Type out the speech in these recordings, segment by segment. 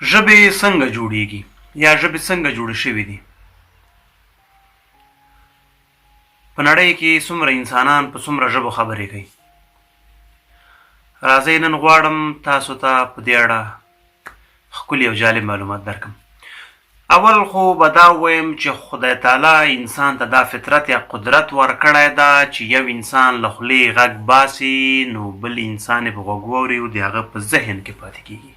ژبې څنګه جوړیږي یا ژبې څنګه جوړې شوې دي؟ په نړۍ کې څومره انسانان په څومره ژبو خبرې کوي. راځئ نن غواړم تاسو ته په دې اړه ښکلي او جالب معلومات درکړم. اول خو به دا ووایم چې خدای تعالی انسان ته دا فطرت یا قدرت ورکړی ده چې یو انسان له خولې غږ باسي نو بل انسان یې په غوږ واوري او د هغه په ذهن کې پاتې کېږي.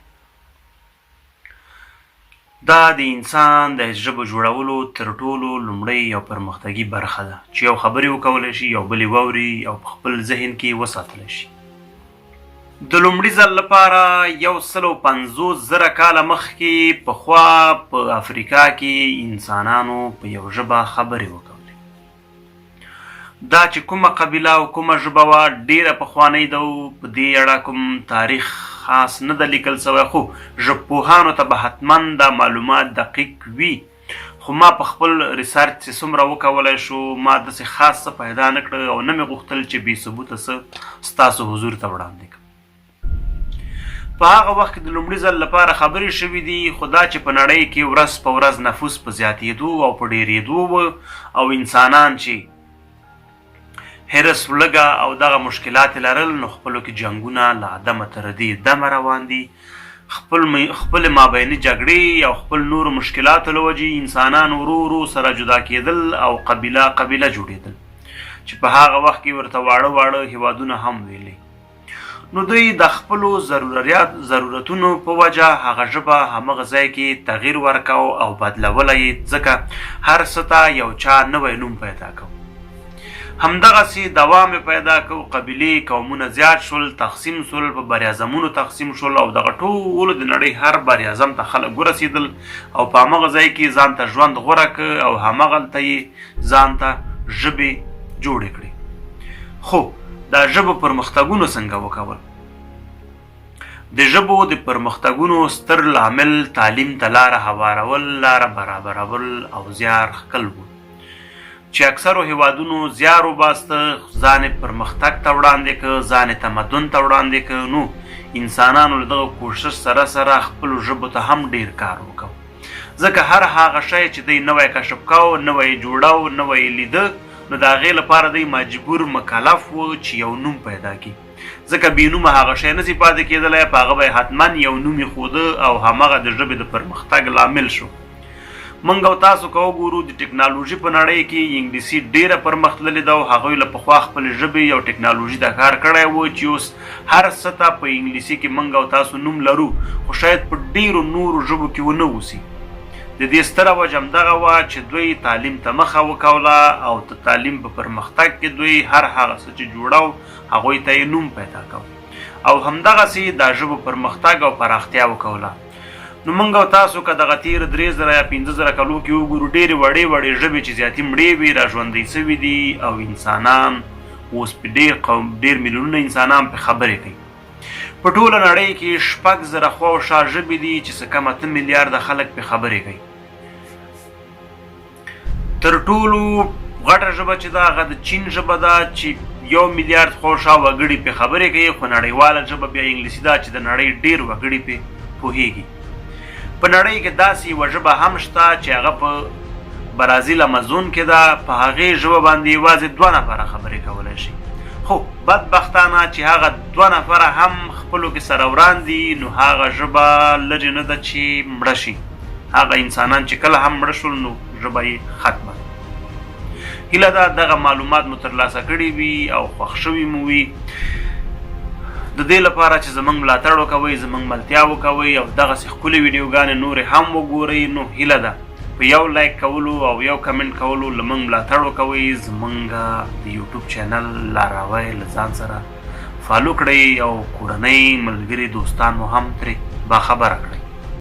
دا د انسان د ژبو جوړولو تر ټولو لومړۍ او پرمختګي برخه ده چې یو خبرې وکولی شي یو بل یې واوري او په خپل ذهن کې وساتلی شي. د لومړي ځل لپاره 150,000 کاله مخکې پخوا په افریقا کې انسانانو په یو ژبه خبرې وکولې. دا چې کومه قبیله او کومه ژبه وه ډېره پخوانۍ ده او په دې اړه کوم تاریخ خاص نه ده لیکل سوی، خو ژبپوهانو ته به حتما دا معلومات دقیق وي. خو ما په خپل ریسرچ چې څومره وکولی شو ما داسې خاص څه پیدا نه کړه او نه مې غوښتل چې بې ثبوته څه ستاسو حضور ته وړاندې کړم. په هغه وخت کې د لومړي ځل لپاره خبرې شوي دي، خو دا چې په نړۍ کې ورځ په ورځ نفوس په زیاتېدو او په ډېرېدو و او انسانان چې حرص لږه او دغه مشکلات لرل نو خپلو کې جنګونه له عدمه تر دې دمه روان دي. خپل مابیني جګړې او خپل نورو مشکلاتو له وجې انسانان ورو ورو سره جدا کېدل او قبیله جوړېدل چې په هغه وخت کې ورته واړه هیوادونه هم ویلې. نو دوی د خپلو ضرورتونو په وجه هغه ژبه همغه ځای کې تغییر ورکاو او بدلوله یې، ځکه هر څه ته یو چا نوی نوم پیدا کو. همدغسې دوام یې پیدا کو، قبیلې قومونه زیات شول، تقسیم شول، په بریاعظمونو تقسیم شول او دغه ټولو د نړۍ هر بریاعظم ته خلک ورسېدل او په همغه ځای کې ځان ته ژوند غوره کړ او همغلته یې ځان ته ژبې جوړې کړې. خو دا ژبو پرمختګونو څنګه وکول؟ د ژبو د پرمختګونو ستر لامل تعلیم ته لاره هوارول، لاره برابرول او زیار ښکل و چې اکثرو هیوادونو زیار وباسته، ځان یې پرمختګ ته وړاندې که، ځان یې تمدن ته وړاندې که. نو انسانانو له دغه کوښښ سره خپلو ژبو ته هم ډیر کار وکړ، ځکه هر هغه شی چې دوی نوی کشف کو، نوی جوړو، نوی لیده، نو د هغې لپاره دوی مجبور مکلف و چې یو نوم پیدا کړي، ځکه بې نومه هغه شی نسي پاتې کېدلی، په هغه به یې حتما یو نوم ایښوده او همغه د ژبې د پرمختګ لامل شو. موږ او تاسو که وګورو د ټکنالوژي په نړۍ کې انګلیسي ډېره پرمختللې ده او هغوی له پخوا خپلې ژبې او ټکنالوژي ته کار کړی و چې اوس هر څه ته په انګلیسي کې موږ او تاسو نوم لرو، خو شاید په ډېرو نورو ژبو کې ونه اوسي. د دې ستره وجه همدغه وه چې دوی تعلیم ته مخه وکوله او د تعلیم په پرمختګ کې دوی هر هغه څه چې جوړو هغوی ته یې نوم پیدا کو او همدغسې دا ژبو پرمختګ او پراختیا وکوله. نو موږ او تاسو که دغه تېر 3,000 یا 15,000 کلو کې وګورو ډېرې وړې ژبې چې زیاتې مړې وي را ژوندۍ سوي دي او انسانان اوس په ډېر میلیونونه انسانان پرې خبرې کوي. په ټوله نړۍ کې 6,000 خواوشا ژبې دي چې څه کم 8 میلیارده خلک پرې خبرې کوي. تر ټولو غټه ژبه چې ده هغه د چین ژبه ده چې 1 میلیارد خواوشا وګړي پرې خبرې کوي، خو نړیواله ژبه بیا انګلیسي ده چې د نړۍ ډېر وګړي پرې پوهېږي. په نړۍ کې داسې یوه ژبه هم شته چې هغه په برازیل امازون کې ده، په هغې ژبه باندې یوازې 2 نفره خبرې کولی شي، خو بدبختانه چې هغه 2 نفره هم خپلو کې سره وران دي نو هغه ژبه لرې نه ده چې مړه شي. هغه انسانان چې کله هم مړه شول نو ژبه یې ختمه. هیله ده دغه معلومات مو ترلاسه کړي وي او خوښ شوي مو وي. د دې لپاره چې زموږ ملاتړ وکوئ، زموږ ملتیا وکوئ او دغسې ښکلې ویډیوګانې نورې هم وګورئ. نو هیله ده په یو لایک کولو او یو کمنټ کولو له موږ ملاتړ وکوئ. زموږ د یوټیوب چینل لاراوی له ځان سره فالو کړئ او کورنۍ، ملګري، دوستان مو هم ترې باخبره کړئ.